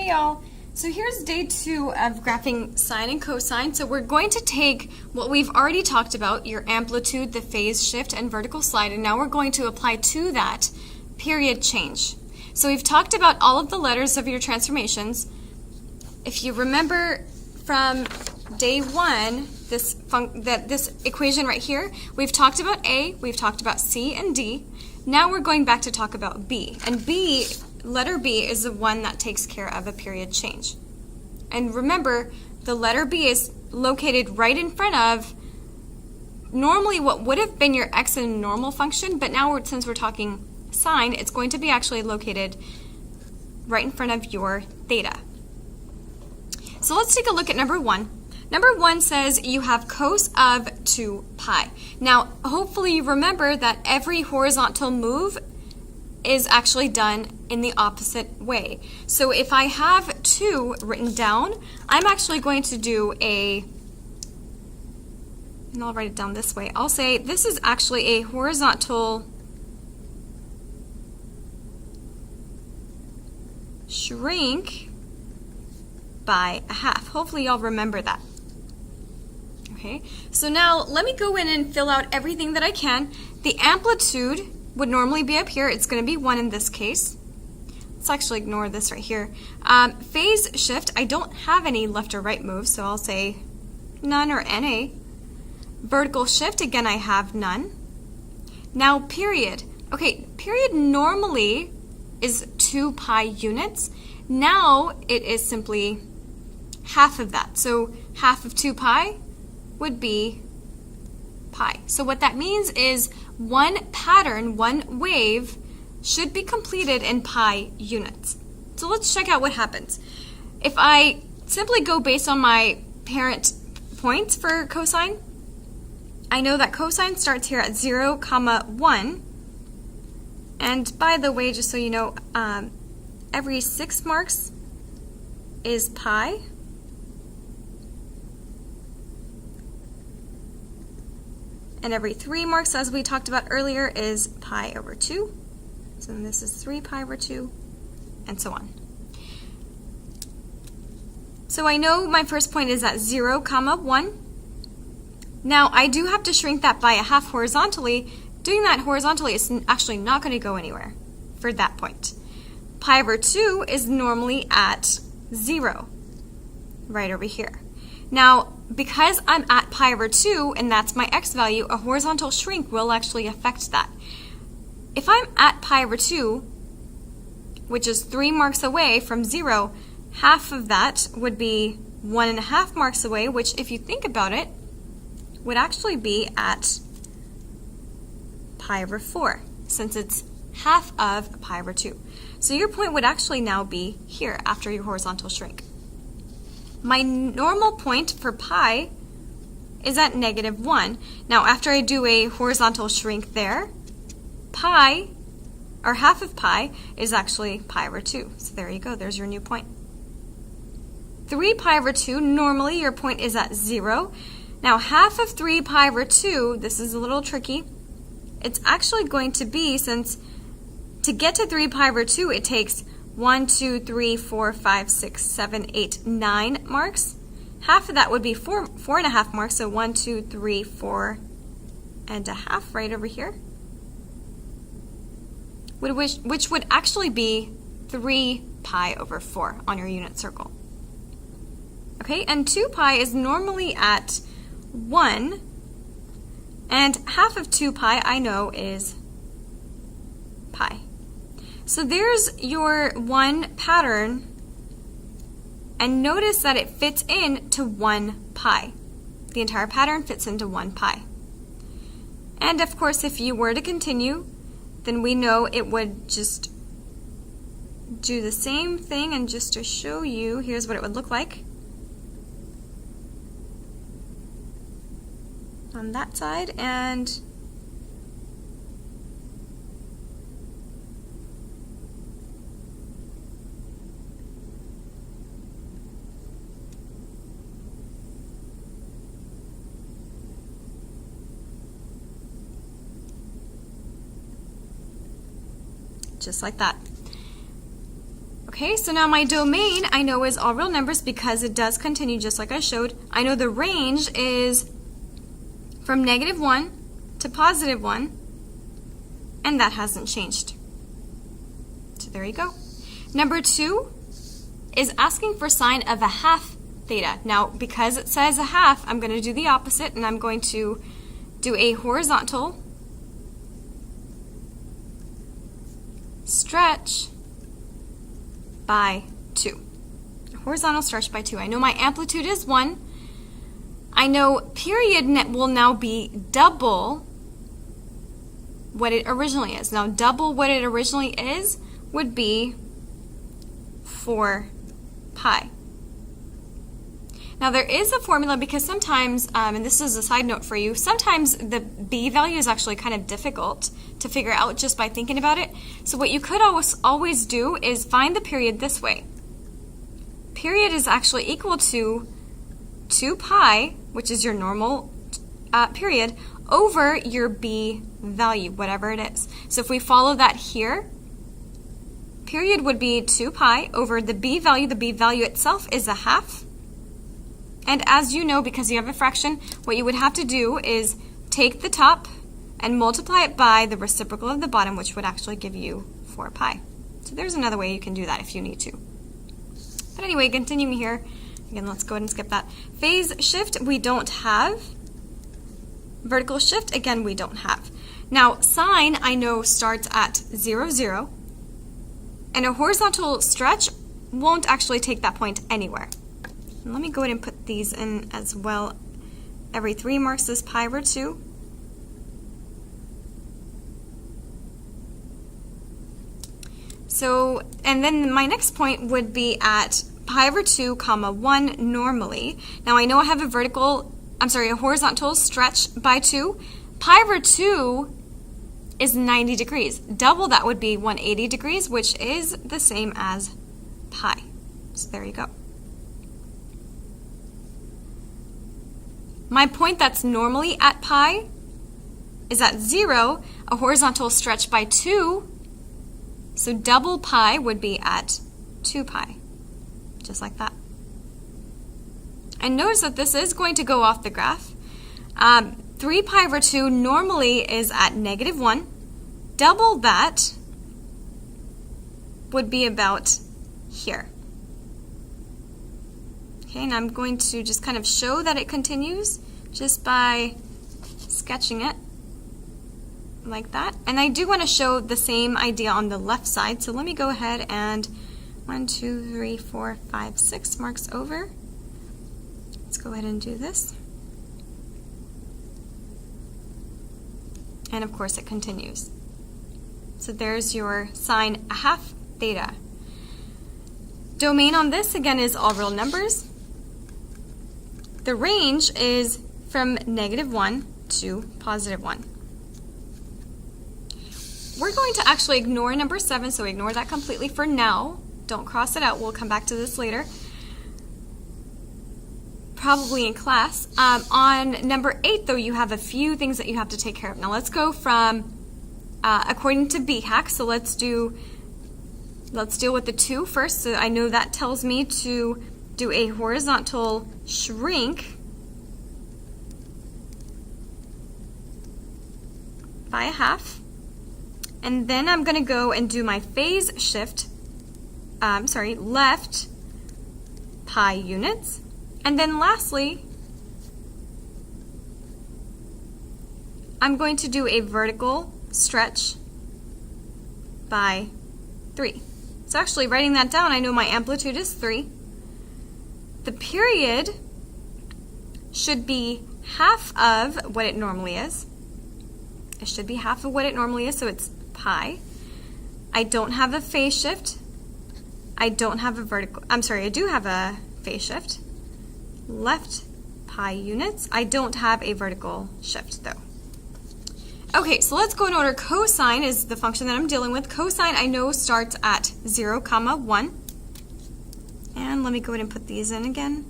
Hey y'all, so here's day 2 of graphing sine and cosine. So we're going to take what we've already talked about, your amplitude, the phase shift, and vertical slide, and now we're going to apply to that period change. So we've talked about all of the letters of your transformations. If you remember from day 1, this equation right here, we've talked about A, we've talked about C and D. Now we're going back to talk about B, and B, letter B is the one that takes care of a period change. And remember, the letter B is located right in front of normally what would have been your x in a normal function, but now since we're talking sine, it's going to be actually located right in front of your theta. So let's take a look at number 1. Number 1 says you have cos of 2 pi. Now, hopefully you remember that every horizontal move is actually done in the opposite way. So if I have 2 written down, I'm actually going to do and I'll write it down this way. I'll say this is actually a horizontal shrink by a half. Hopefully y'all remember that. Okay, so now let me go in and fill out everything that I can. The amplitude would normally be up here. It's going to be 1 in this case. Let's actually ignore this right here. Phase shift, I don't have any left or right moves, so I'll say none or NA. Vertical shift, again, I have none. Now period. Okay, period normally is 2 pi units. Now it is simply half of that. So half of 2 pi would be pi. So what that means is one pattern, one wave, should be completed in pi units. So let's check out what happens. If I simply go based on my parent points for cosine, I know that cosine starts here at 0, 1. And by the way, just so you know, every 6 marks is pi. And every 3 marks, as we talked about earlier, is pi over 2. So then this is 3 pi over 2, and so on. So I know my first point is at 0, 1. Now I do have to shrink that by a half horizontally. Doing that horizontally is actually not going to go anywhere for that point. Pi over 2 is normally at 0, right over here. Now, because I'm at pi over 2, and that's my x value, a horizontal shrink will actually affect that. If I'm at pi over 2, which is 3 marks away from 0, half of that would be 1.5 marks away, which, if you think about it, would actually be at pi over 4, since it's half of pi over 2. So your point would actually now be here after your horizontal shrink. My normal point for pi is at -1. Now after I do a horizontal shrink there, pi, or half of pi, is actually pi over 2. So there you go, there's your new point. 3 pi over 2, normally your point is at 0. Now half of 3 pi over 2, this is a little tricky. It's actually going to be, since to get to 3 pi over 2, it takes 1, 2, 3, 4, 5, 6, 7, 8, 9 marks. Half of that would be 4.5 marks, so 1, 2, 3, 4.5 right over here, which would actually be 3 pi over 4 on your unit circle. Okay, and 2 pi is normally at 1, and half of 2 pi I know is pi. So there's your one pattern, and notice that it fits into 1 pi. The entire pattern fits into 1 pi. And of course, if you were to continue, then we know it would just do the same thing, and just to show you, here's what it would look like on that side, and just like that. Okay, so now my domain I know is all real numbers because it does continue just like I showed. I know the range is from -1 to +1, and that hasn't changed. So there you go. Number 2 is asking for sine of a half theta. Now, because it says a half, I'm going to do the opposite, and I'm going to do a horizontal stretch by 2. Horizontal stretch by 2. I know my amplitude is 1. I know period will now be double what it originally is. Now, double what it originally is would be 4 pi. Now, there is a formula because sometimes, and this is a side note for you, sometimes the b value is actually kind of difficult to figure out just by thinking about it. So what you could always do is find the period this way. Period is actually equal to 2 pi, which is your normal period, over your b value, whatever it is. So if we follow that here, period would be 2 pi over the b value. The b value itself is a half. And as you know, because you have a fraction, what you would have to do is take the top and multiply it by the reciprocal of the bottom, which would actually give you 4 pi. So there's another way you can do that if you need to. But anyway, continuing here, again, let's go ahead and skip that. Phase shift, we don't have. Vertical shift, again, we don't have. Now, sine, I know, starts at 0, 0. And a horizontal stretch won't actually take that point anywhere. And let me go ahead and put these in as well. Every 3 marks is pi over 2. So, and then my next point would be at pi over 2, comma 1 normally. Now I know I have a horizontal stretch by 2. Pi over 2 is 90 degrees. Double that would be 180 degrees, which is the same as pi. So there you go. My point that's normally at pi is at 0, a horizontal stretch by 2, so double pi would be at 2 pi, just like that. And notice that this is going to go off the graph. 3 pi over 2 normally is at -1. Double that would be about here. Okay, and I'm going to just kind of show that it continues just by sketching it like that. And I do want to show the same idea on the left side, so let me go ahead and 1, 2, 3, 4, 5, 6 marks over. Let's go ahead and do this. And of course it continues. So there's your sine a half theta. Domain on this, again, is all real numbers. The range is from -1 to +1. We're going to actually ignore number 7, so ignore that completely for now. Don't cross it out. We'll come back to this later, probably in class. On number 8, though, you have a few things that you have to take care of. Now let's go from, according to BHAC, so let's deal with the 2 first. So I know that tells me to do a horizontal shrink by a half. And then I'm going to go and do my phase shift, left pi units. And then lastly, I'm going to do a vertical stretch by 3. So actually writing that down, I know my amplitude is 3. The period should be half of what it normally is. It should be half of what it normally is, so it's pi. I don't have a phase shift. I don't have a I do have a phase shift. Left pi units. I don't have a vertical shift though. Okay, so let's go in order. Cosine is the function that I'm dealing with. Cosine I know starts at 0, 1. And let me go ahead and put these in again.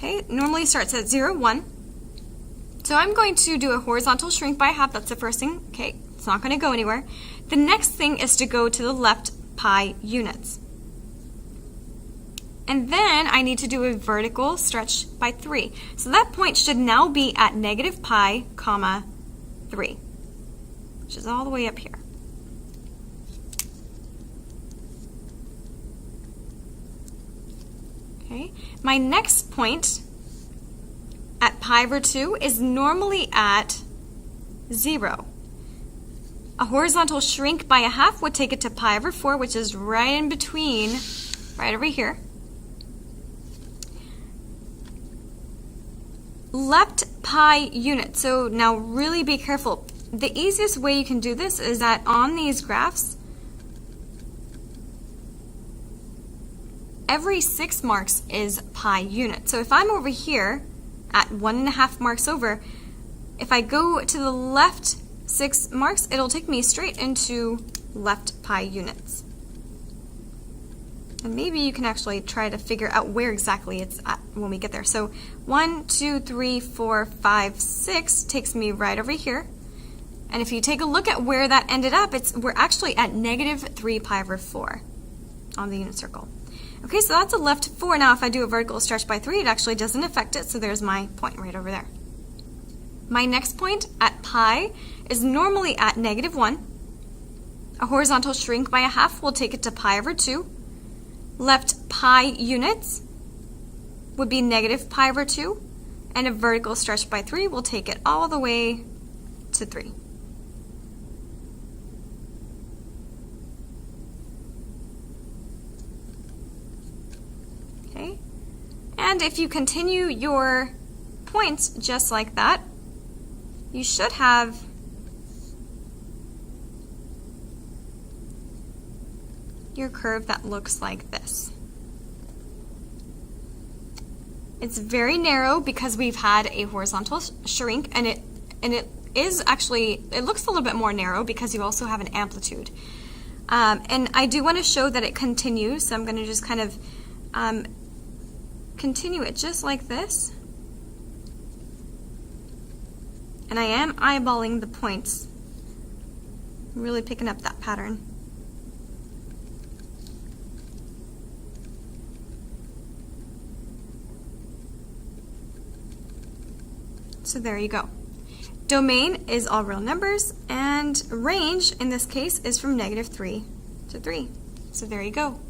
Okay, normally starts at 0, 1. So I'm going to do a horizontal shrink by half. That's the first thing. Okay, it's not going to go anywhere. The next thing is to go to the left pi units. And then I need to do a vertical stretch by 3. So that point should now be at negative pi, comma, 3, which is all the way up here. Okay, my next point at pi over 2 is normally at 0. A horizontal shrink by a half would take it to pi over 4, which is right in between, right over here. Left pi unit. So now really be careful. The easiest way you can do this is that on these graphs, every 6 marks is pi unit. So if I'm over here at 1.5 marks over, if I go to the left 6 marks, it'll take me straight into left pi units. And maybe you can actually try to figure out where exactly it's at when we get there. So 1, 2, 3, 4, 5, 6 takes me right over here. And if you take a look at where that ended up, we're actually at negative 3 pi over 4 on the unit circle. Okay, so that's a left 4. Now if I do a vertical stretch by 3, it actually doesn't affect it, so there's my point right over there. My next point at pi is normally at negative 1. A horizontal shrink by a half will take it to pi over 2. Left pi units would be negative pi over 2, and a vertical stretch by 3 will take it all the way to 3. Okay, and if you continue your points just like that, you should have your curve that looks like this. It's very narrow because we've had a horizontal shrink, and it is actually, it looks a little bit more narrow because you also have an amplitude. And I do want to show that it continues, so I'm going to just kind of continue it just like this. And I am eyeballing the points. I'm really picking up that pattern. So there you go. Domain is all real numbers, and range in this case is from negative 3 to 3. So there you go.